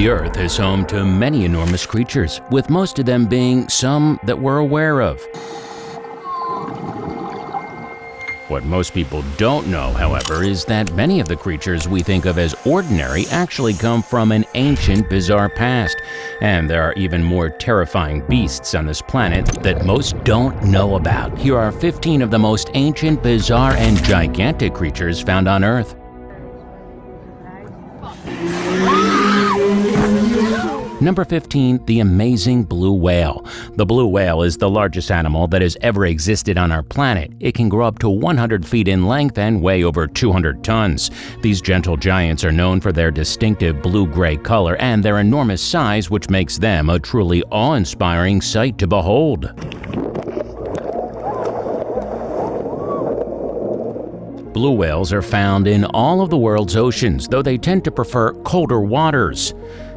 The Earth is home to many enormous creatures, with most of them being some that we're aware of. What most people don't know, however, is that many of the creatures we think of as ordinary actually come from an ancient, bizarre past. And there are even more terrifying beasts on this planet that most don't know about. Here are 15 of the most ancient, bizarre, and gigantic creatures found on Earth. Number 15, the amazing blue whale. The blue whale is the largest animal that has ever existed on our planet. It can grow up to 100 feet in length and weigh over 200 tons. These gentle giants are known for their distinctive blue-gray color and their enormous size, which makes them a truly awe-inspiring sight to behold. Blue whales are found in all of the world's oceans, though they tend to prefer colder waters.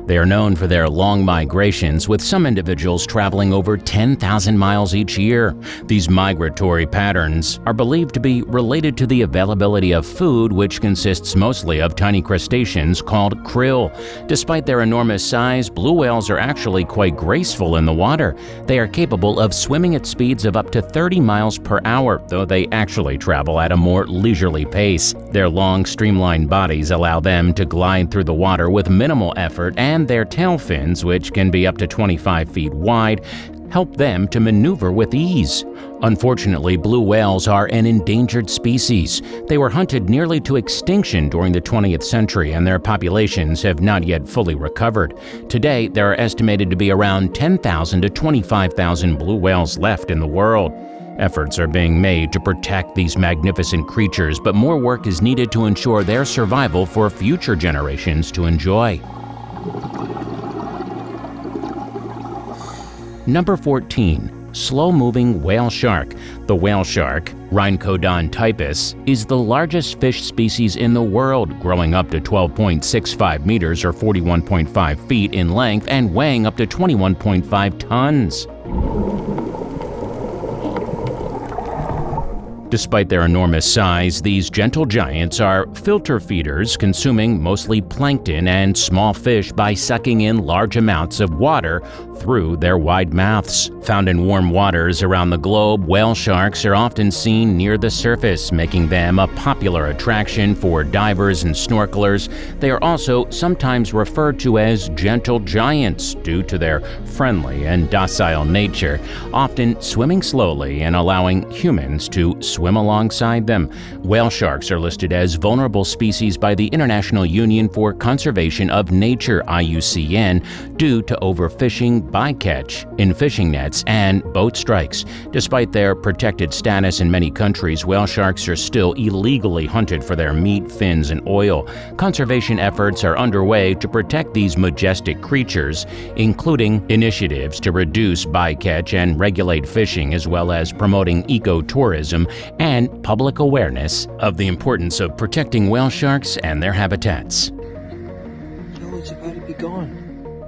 They are known for their long migrations, with some individuals traveling over 10,000 miles each year. These migratory patterns are believed to be related to the availability of food, which consists mostly of tiny crustaceans called krill. Despite their enormous size, blue whales are actually quite graceful in the water. They are capable of swimming at speeds of up to 30 miles per hour, though they actually travel at a more leisurely pace. Their long, streamlined bodies allow them to glide through the water with minimal effort, and their tail fins, which can be up to 25 feet wide, help them to maneuver with ease. Unfortunately, blue whales are an endangered species. They were hunted nearly to extinction during the 20th century, and their populations have not yet fully recovered. Today, there are estimated to be around 10,000 to 25,000 blue whales left in the world. Efforts are being made to protect these magnificent creatures, but more work is needed to ensure their survival for future generations to enjoy. Number 14. Slow-moving whale shark. The whale shark, Rhincodon typus, is the largest fish species in the world, growing up to 12.65 meters or 41.5 feet in length and weighing up to 21.5 tons. Despite their enormous size, these gentle giants are filter feeders, consuming mostly plankton and small fish by sucking in large amounts of water through their wide mouths. Found in warm waters around the globe, whale sharks are often seen near the surface, making them a popular attraction for divers and snorkelers. They are also sometimes referred to as gentle giants due to their friendly and docile nature, often swimming slowly and allowing humans to swim alongside them. Whale sharks are listed as vulnerable species by the International Union for Conservation of Nature, IUCN, due to overfishing, bycatch in fishing nets, and boat strikes. Despite their protected status in many countries, whale sharks are still illegally hunted for their meat, fins, and oil. Conservation efforts are underway to protect these majestic creatures, including initiatives to reduce bycatch and regulate fishing, as well as promoting ecotourism and public awareness of the importance of protecting whale sharks and their habitats. No, it's about to be gone.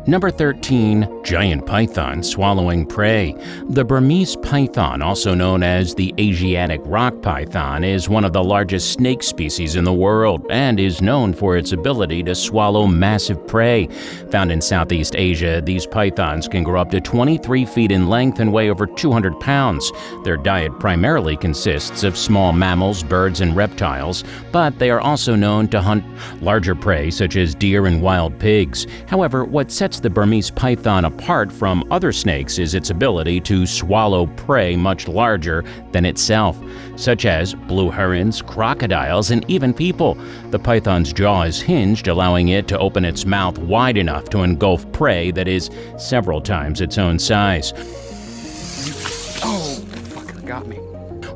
Number 13. Giant python swallowing prey. The Burmese python, also known as the Asiatic rock python, is one of the largest snake species in the world and is known for its ability to swallow massive prey. Found in Southeast Asia, these pythons can grow up to 23 feet in length and weigh over 200 pounds. Their diet primarily consists of small mammals, birds, and reptiles, but they are also known to hunt larger prey such as deer and wild pigs. However, what sets the Burmese python apart from other snakes is its ability to swallow prey much larger than itself, such as blue herons, crocodiles, and even people. The python's jaw is hinged, allowing it to open its mouth wide enough to engulf prey that is several times its own size. Oh, fucker got me.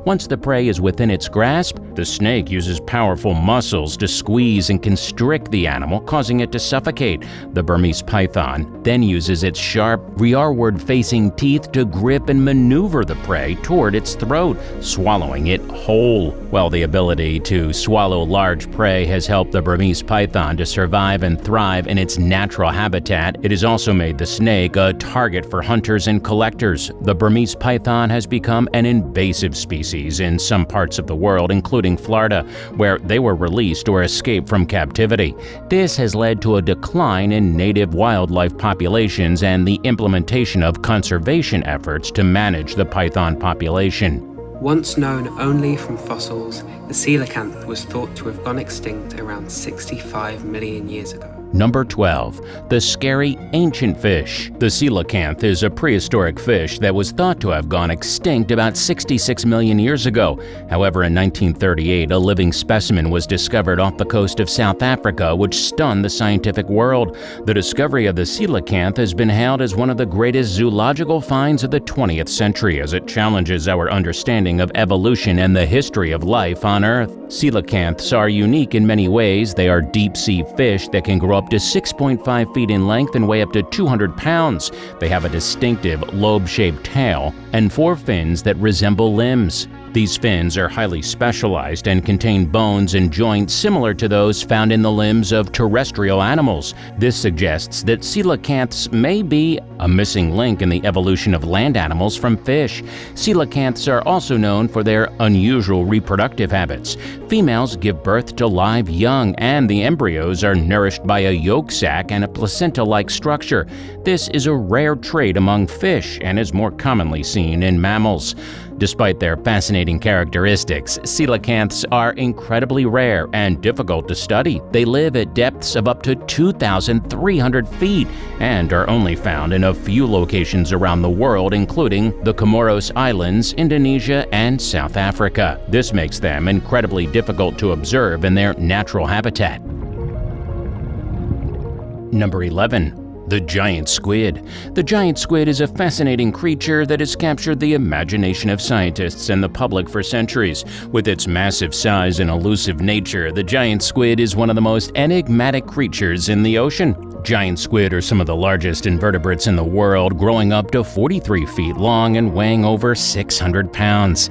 Once the prey is within its grasp, the snake uses powerful muscles to squeeze and constrict the animal, causing it to suffocate. The Burmese python then uses its sharp, rearward-facing teeth to grip and maneuver the prey toward its throat, swallowing it whole. While the ability to swallow large prey has helped the Burmese python to survive and thrive in its natural habitat, it has also made the snake a target for hunters and collectors. The Burmese python has become an invasive species species in some parts of the world, including Florida, where they were released or escaped from captivity. This has led to a decline in native wildlife populations and the implementation of conservation efforts to manage the python population. Once known only from fossils, the coelacanth was thought to have gone extinct around 65 million years ago. Number 12. The scary ancient fish. The coelacanth is a prehistoric fish that was thought to have gone extinct about 66 million years ago. However, in 1938, a living specimen was discovered off the coast of South Africa, which stunned the scientific world. The discovery of the coelacanth has been hailed as one of the greatest zoological finds of the 20th century, as it challenges our understanding of evolution and the history of life on Earth. Coelacanths are unique in many ways. They are deep-sea fish that can grow up to 6.5 feet in length and weigh up to 200 pounds. They have a distinctive lobe-shaped tail and 4 fins that resemble limbs. These fins are highly specialized and contain bones and joints similar to those found in the limbs of terrestrial animals. This suggests that coelacanths may be a missing link in the evolution of land animals from fish. Coelacanths are also known for their unusual reproductive habits. Females give birth to live young, and the embryos are nourished by a yolk sac and a placenta-like structure. This is a rare trait among fish and is more commonly seen in mammals. Despite their fascinating characteristics, coelacanths are incredibly rare and difficult to study. They live at depths of up to 2,300 feet and are only found in a few locations around the world, including the Comoros Islands, Indonesia, and South Africa. This makes them incredibly difficult to observe in their natural habitat. Number 11. The giant squid. The giant squid is a fascinating creature that has captured the imagination of scientists and the public for centuries. With its massive size and elusive nature, the giant squid is one of the most enigmatic creatures in the ocean. Giant squid are some of the largest invertebrates in the world, growing up to 43 feet long and weighing over 600 pounds.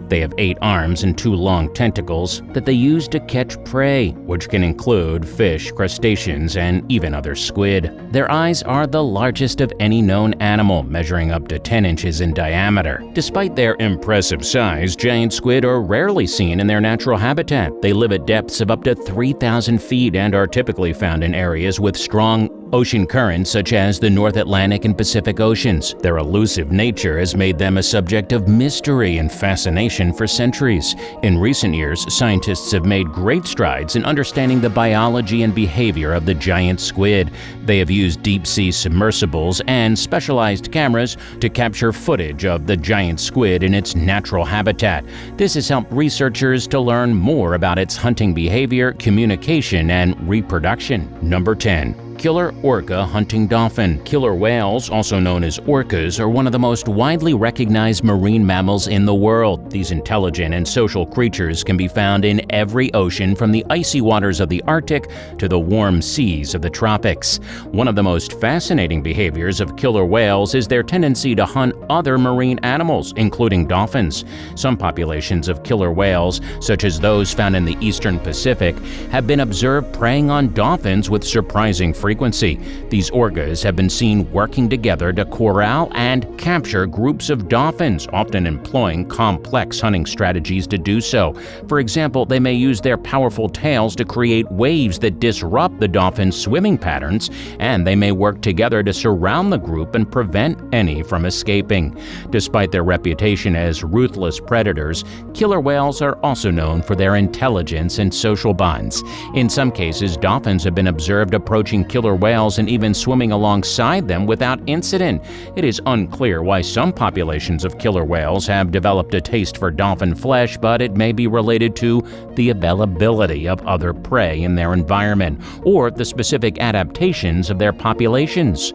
They have 8 arms and 2 long tentacles that they use to catch prey, which can include fish, crustaceans, and even other squid. Their eyes are the largest of any known animal, measuring up to 10 inches in diameter. Despite their impressive size, giant squid are rarely seen in their natural habitat. They live at depths of up to 3,000 feet and are typically found in areas with strong ocean currents such as the North Atlantic and Pacific Oceans. Their elusive nature has made them a subject of mystery and fascination for centuries. In recent years, scientists have made great strides in understanding the biology and behavior of the giant squid. They have used deep-sea submersibles and specialized cameras to capture footage of the giant squid in its natural habitat. This has helped researchers to learn more about its hunting behavior, communication, and reproduction. Number 10. Killer orca hunting dolphin. Killer whales, also known as orcas, are one of the most widely recognized marine mammals in the world. These intelligent and social creatures can be found in every ocean, from the icy waters of the Arctic to the warm seas of the tropics. One of the most fascinating behaviors of killer whales is their tendency to hunt other marine animals, including dolphins. Some populations of killer whales, such as those found in the eastern Pacific, have been observed preying on dolphins with surprising frequency. These orcas have been seen working together to corral and capture groups of dolphins, often employing complex hunting strategies to do so. For example, they may use their powerful tails to create waves that disrupt the dolphin's swimming patterns, and they may work together to surround the group and prevent any from escaping. Despite their reputation as ruthless predators, killer whales are also known for their intelligence and social bonds. In some cases, dolphins have been observed approaching killer whales and even swimming alongside them without incident. It is unclear why some populations of killer whales have developed a taste for dolphin flesh, but it may be related to the availability of other prey in their environment or the specific adaptations of their populations.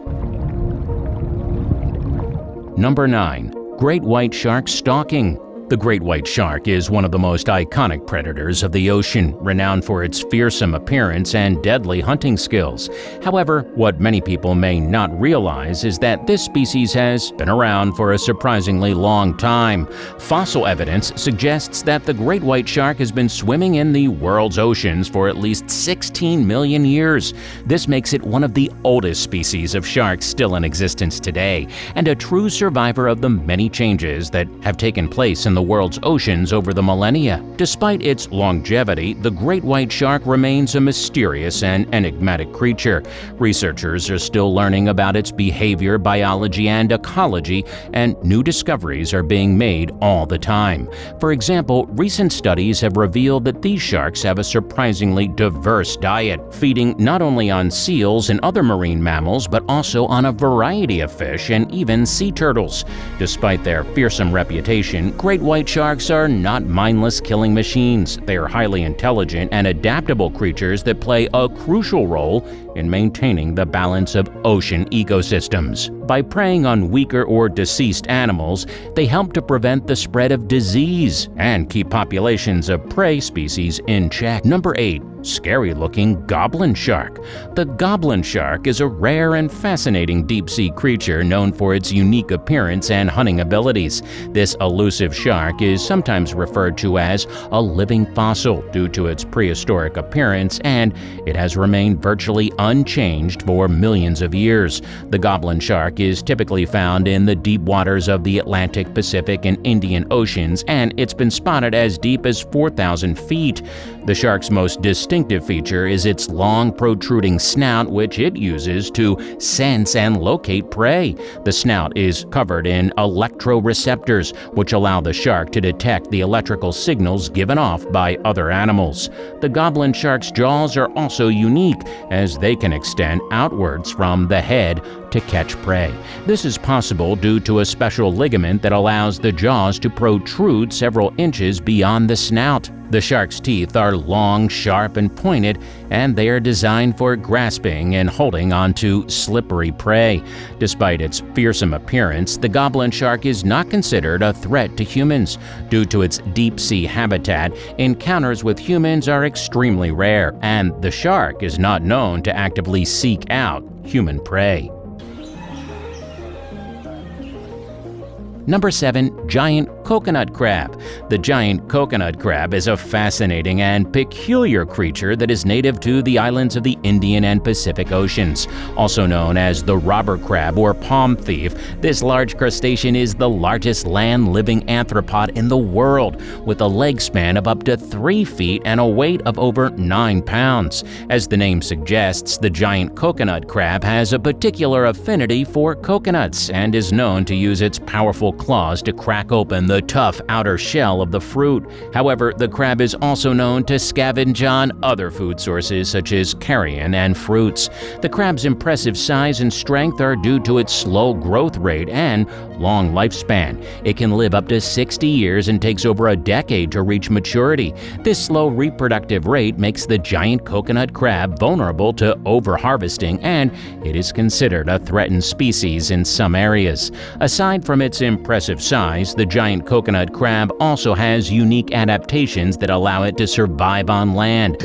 Number 9. Great white shark stalking. The great white shark is one of the most iconic predators of the ocean, renowned for its fearsome appearance and deadly hunting skills. However, what many people may not realize is that this species has been around for a surprisingly long time. Fossil evidence suggests that the great white shark has been swimming in the world's oceans for at least 16 million years. This makes it one of the oldest species of sharks still in existence today, and a true survivor of the many changes that have taken place in the world's oceans over the millennia. Despite its longevity, the great white shark remains a mysterious and enigmatic creature. Researchers are still learning about its behavior, biology, and ecology, and new discoveries are being made all the time. For example, recent studies have revealed that these sharks have a surprisingly diverse diet, feeding not only on seals and other marine mammals, but also on a variety of fish and even sea turtles. Despite their fearsome reputation, great white sharks are not mindless killing machines. They are highly intelligent and adaptable creatures that play a crucial role in maintaining the balance of ocean ecosystems. By preying on weaker or deceased animals, they help to prevent the spread of disease and keep populations of prey species in check. Number 8. Scary-looking goblin shark. The goblin shark is a rare and fascinating deep-sea creature known for its unique appearance and hunting abilities. This elusive shark is sometimes referred to as a living fossil due to its prehistoric appearance, and it has remained virtually unchanged for millions of years. The goblin shark is typically found in the deep waters of the Atlantic, Pacific, and Indian Oceans, and it's been spotted as deep as 4,000 feet. The shark's most distinctive feature is its long, protruding snout, which it uses to sense and locate prey. The snout is covered in electroreceptors, which allow the shark to detect the electrical signals given off by other animals. The goblin shark's jaws are also unique, as they can extend outwards from the head to catch prey. This is possible due to a special ligament that allows the jaws to protrude several inches beyond the snout. The shark's teeth are long, sharp, and pointed, and they are designed for grasping and holding onto slippery prey. Despite its fearsome appearance, the goblin shark is not considered a threat to humans. Due to its deep-sea habitat, encounters with humans are extremely rare, and the shark is not known to actively seek out human prey. Number 7. Giant coconut crab. The giant coconut crab is a fascinating and peculiar creature that is native to the islands of the Indian and Pacific Oceans. Also known as the robber crab or palm thief, this large crustacean is the largest land-living arthropod in the world, with a leg span of up to 3 feet and a weight of over 9 pounds. As the name suggests, the giant coconut crab has a particular affinity for coconuts and is known to use its powerful claws to crack open the tough outer shell of the fruit. However, the crab is also known to scavenge on other food sources such as carrion and fruits. The crab's impressive size and strength are due to its slow growth rate and long lifespan. It can live up to 60 years and takes over a decade to reach maturity. This slow reproductive rate makes the giant coconut crab vulnerable to overharvesting, and it is considered a threatened species in some areas. Aside from its impressive size, the giant coconut crab also has unique adaptations that allow it to survive on land.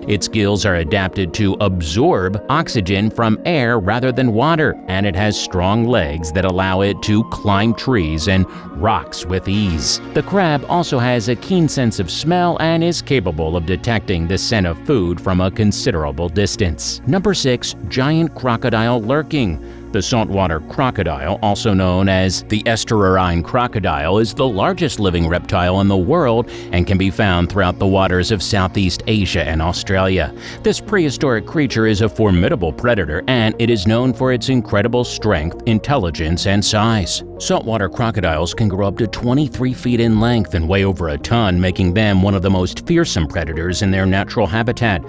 Its gills are adapted to absorb oxygen from air rather than water, and it has strong legs that allow it to climb trees and rocks with ease. The crab also has a keen sense of smell and is capable of detecting the scent of food from a considerable distance. Number 6. Giant crocodile lurking. The saltwater crocodile, also known as the estuarine crocodile, is the largest living reptile in the world and can be found throughout the waters of Southeast Asia and Australia. This prehistoric creature is a formidable predator, and it is known for its incredible strength, intelligence, and size. Saltwater crocodiles can grow up to 23 feet in length and weigh over a ton, making them one of the most fearsome predators in their natural habitat.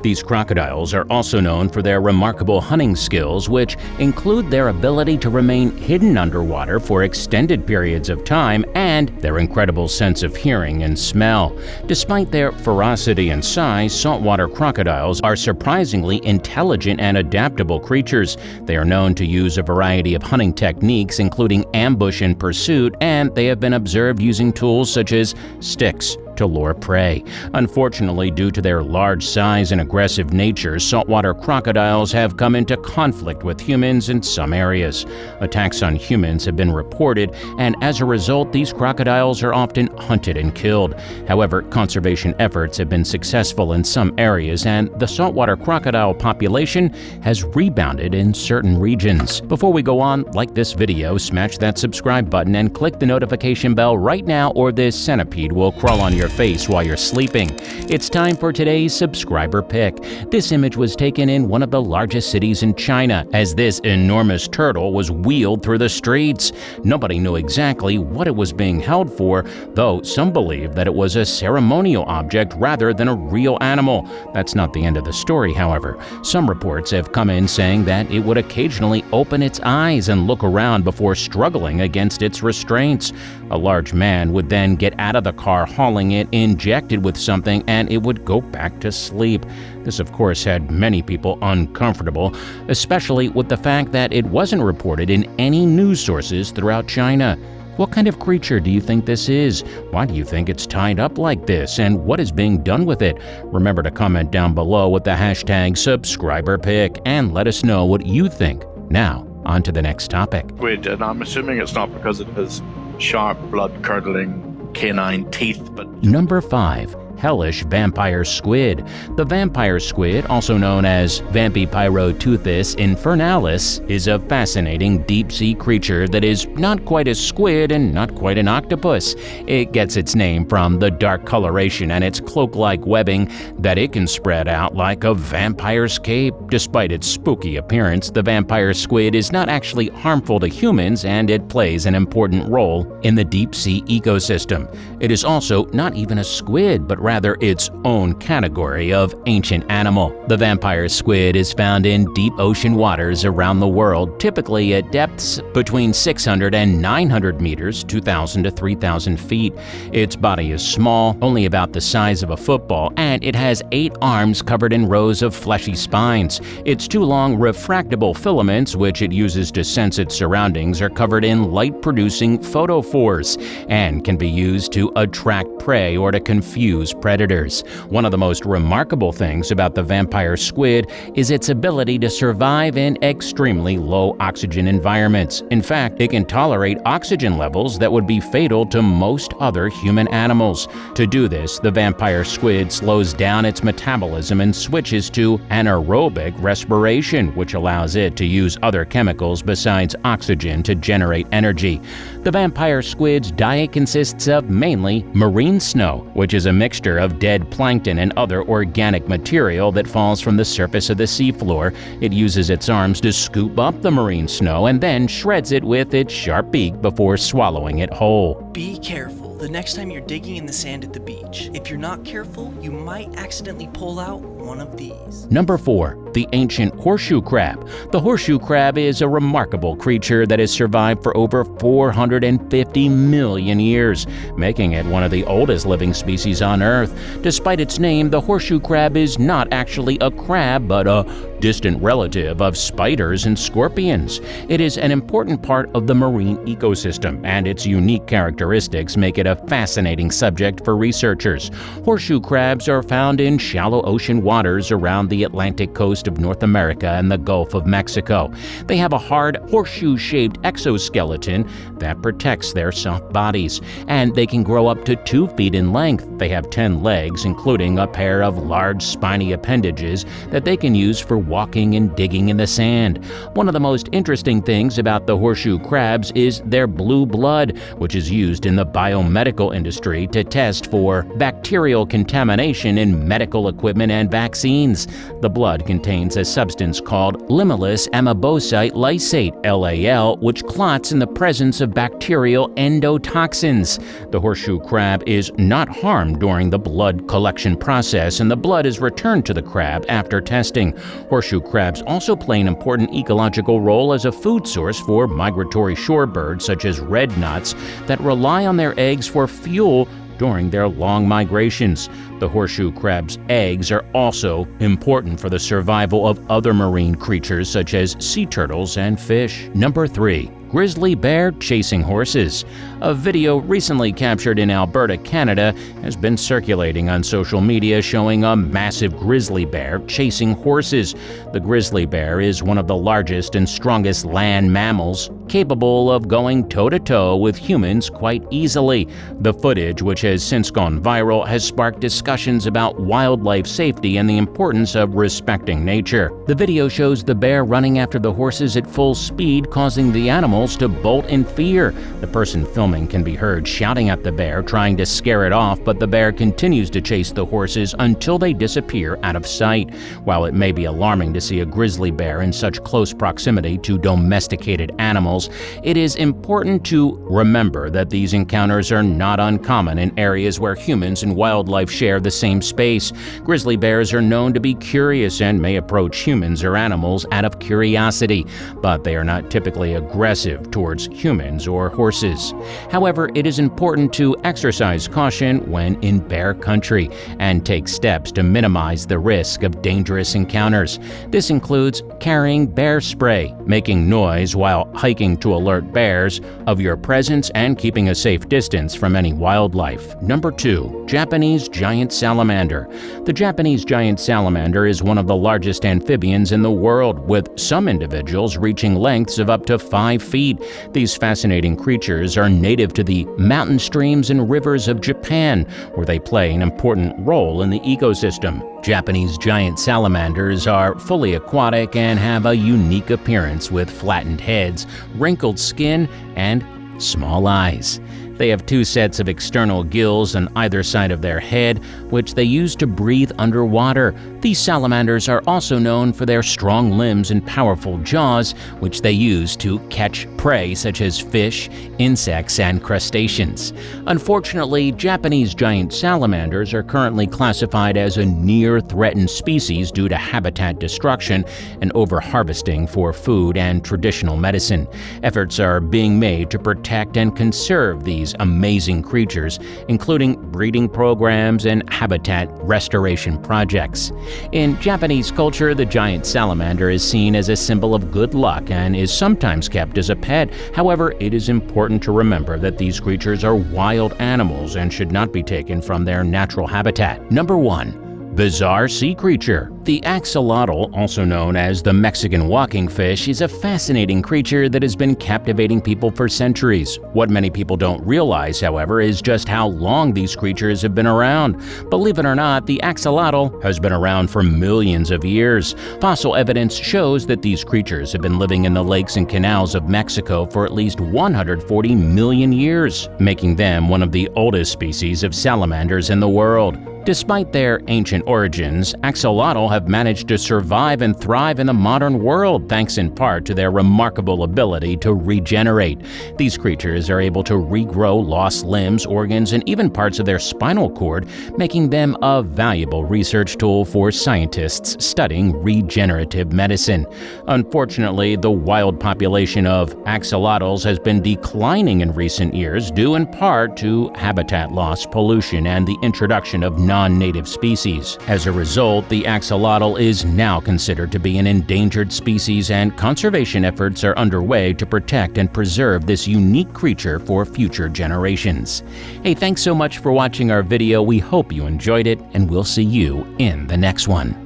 These crocodiles are also known for their remarkable hunting skills, which include their ability to remain hidden underwater for extended periods of time and their incredible sense of hearing and smell. Despite their ferocity and size, saltwater crocodiles are surprisingly intelligent and adaptable creatures. They are known to use a variety of hunting techniques, including ambush and pursuit, and they have been observed using tools such as sticks to lure prey. Unfortunately, due to their large size and aggressive nature, saltwater crocodiles have come into conflict with humans in some areas. Attacks on humans have been reported, and as a result, these crocodiles are often hunted and killed. However, conservation efforts have been successful in some areas, and the saltwater crocodile population has rebounded in certain regions. Before we go on, like this video, smash that subscribe button, and click the notification bell right now, or this centipede will crawl on your face while you're sleeping. It's time for today's subscriber pick. This image was taken in one of the largest cities in China, as this enormous turtle was wheeled through the streets. Nobody knew exactly what it was being held for, though some believe that it was a ceremonial object rather than a real animal. That's not the end of the story, however. Some reports have come in saying that it would occasionally open its eyes and look around before struggling against its restraints. A large man would then get out of the car hauling it, injected with something, and it would go back to sleep. This, of course, had many people uncomfortable, especially with the fact that it wasn't reported in any news sources throughout China. What kind of creature do you think this is? Why do you think it's tied up like this? And what is being done with it? Remember to comment down below with the hashtag subscriberpick and let us know what you think. Now, on to the next topic. Squid, and I'm assuming it's not because it has sharp, blood-curdling canine teeth, but... Number 5. Hellish vampire squid. The vampire squid, also known as Vampipyroteuthis infernalis, is a fascinating deep-sea creature that is not quite a squid and not quite an octopus. It gets its name from the dark coloration and its cloak-like webbing that it can spread out like a vampire's cape. Despite its spooky appearance, the vampire squid is not actually harmful to humans, and it plays an important role in the deep-sea ecosystem. It is also not even a squid, but rather its own category of ancient animal. The vampire squid is found in deep ocean waters around the world, typically at depths between 600 and 900 meters, 2,000 to 3,000 feet. Its body is small, only about the size of a football, and it has 8 arms covered in rows of fleshy spines. Its 2 long refractable filaments, which it uses to sense its surroundings, are covered in light-producing photophores and can be used to attract prey or to confuse predators. One of the most remarkable things about the vampire squid is its ability to survive in extremely low oxygen environments. In fact, it can tolerate oxygen levels that would be fatal to most other human animals. To do this, the vampire squid slows down its metabolism and switches to anaerobic respiration, which allows it to use other chemicals besides oxygen to generate energy. The vampire squid's diet consists of mainly marine snow, which is a mixture of dead plankton and other organic material that falls from the surface of the seafloor. It uses its arms to scoop up the marine snow and then shreds it with its sharp beak before swallowing it whole. Be careful the next time you're digging in the sand at the beach. If you're not careful, you might accidentally pull out one of these. Number 4. The ancient horseshoe crab. The horseshoe crab is a remarkable creature that has survived for over 450 million years, making it one of the oldest living species on Earth. Despite its name, the horseshoe crab is not actually a crab, but a distant relative of spiders and scorpions. It is an important part of the marine ecosystem, and its unique characteristics make it a fascinating subject for researchers. Horseshoe crabs are found in shallow ocean waters around the Atlantic coast of North America and the Gulf of Mexico. They have a hard, horseshoe-shaped exoskeleton that protects their soft bodies, and they can grow up to 2 feet in length. They have 10 legs, including a pair of large spiny appendages that they can use for walking and digging in the sand. One of the most interesting things about the horseshoe crabs is their blue blood, which is used in the biomedical industry to test for bacterial contamination in medical equipment and vaccines. The blood contains contains a substance called limulus amebosite lysate, LAL, which clots in the presence of bacterial endotoxins. The horseshoe crab is not harmed during the blood collection process, and the blood is returned to the crab after testing. Horseshoe crabs also play an important ecological role as a food source for migratory shorebirds such as red knots that rely on their eggs for fuel during their long migrations. The horseshoe crab's eggs are also important for the survival of other marine creatures such as sea turtles and fish. Number 3. Grizzly bear chasing horses. A video recently captured in Alberta, Canada, has been circulating on social media showing a massive grizzly bear chasing horses. The grizzly bear is one of the largest and strongest land mammals, capable of going toe-to-toe with humans quite easily. The footage, which has since gone viral, has sparked discussions about wildlife safety and the importance of respecting nature. The video shows the bear running after the horses at full speed, causing the animals to bolt in fear. The person filming can be heard shouting at the bear, trying to scare it off, but the bear continues to chase the horses until they disappear out of sight. While it may be alarming to see a grizzly bear in such close proximity to domesticated animals, it is important to remember that these encounters are not uncommon in areas where humans and wildlife share the same space. Grizzly bears are known to be curious and may approach humans or animals out of curiosity, but they are not typically aggressive towards humans or horses. However, it is important to exercise caution when in bear country and take steps to minimize the risk of dangerous encounters. This includes carrying bear spray, making noise while hiking to alert bears of your presence, and keeping a safe distance from any wildlife. Number 2. Japanese giant salamander. The Japanese giant salamander is one of the largest amphibians in the world, with some individuals reaching lengths of up to 5 feet. These fascinating creatures are native to the mountain streams and rivers of Japan, where they play an important role in the ecosystem. Japanese giant salamanders are fully aquatic and have a unique appearance with flattened heads, wrinkled skin, and small eyes. They have 2 sets of external gills on either side of their head, which they use to breathe underwater. These salamanders are also known for their strong limbs and powerful jaws, which they use to catch prey such as fish, insects, and crustaceans. Unfortunately, Japanese giant salamanders are currently classified as a near-threatened species due to habitat destruction and over-harvesting for food and traditional medicine. Efforts are being made to protect and conserve these amazing creatures, including breeding programs and habitat restoration projects. In Japanese culture, the giant salamander is seen as a symbol of good luck and is sometimes kept as a pet. However, it is important to remember that these creatures are wild animals and should not be taken from their natural habitat. Number 1. Bizarre sea creature. The axolotl, also known as the Mexican walking fish, is a fascinating creature that has been captivating people for centuries. What many people don't realize, however, is just how long these creatures have been around. Believe it or not, the axolotl has been around for millions of years. Fossil evidence shows that these creatures have been living in the lakes and canals of Mexico for at least 140 million years, making them one of the oldest species of salamanders in the world. Despite their ancient origins, axolotl have managed to survive and thrive in the modern world thanks in part to their remarkable ability to regenerate. These creatures are able to regrow lost limbs, organs, and even parts of their spinal cord, making them a valuable research tool for scientists studying regenerative medicine. Unfortunately, the wild population of axolotls has been declining in recent years due in part to habitat loss, pollution, and the introduction of non-native species. As a result, the axolotl is now considered to be an endangered species, and conservation efforts are underway to protect and preserve this unique creature for future generations. Hey, thanks so much for watching our video. We hope you enjoyed it, and we'll see you in the next one.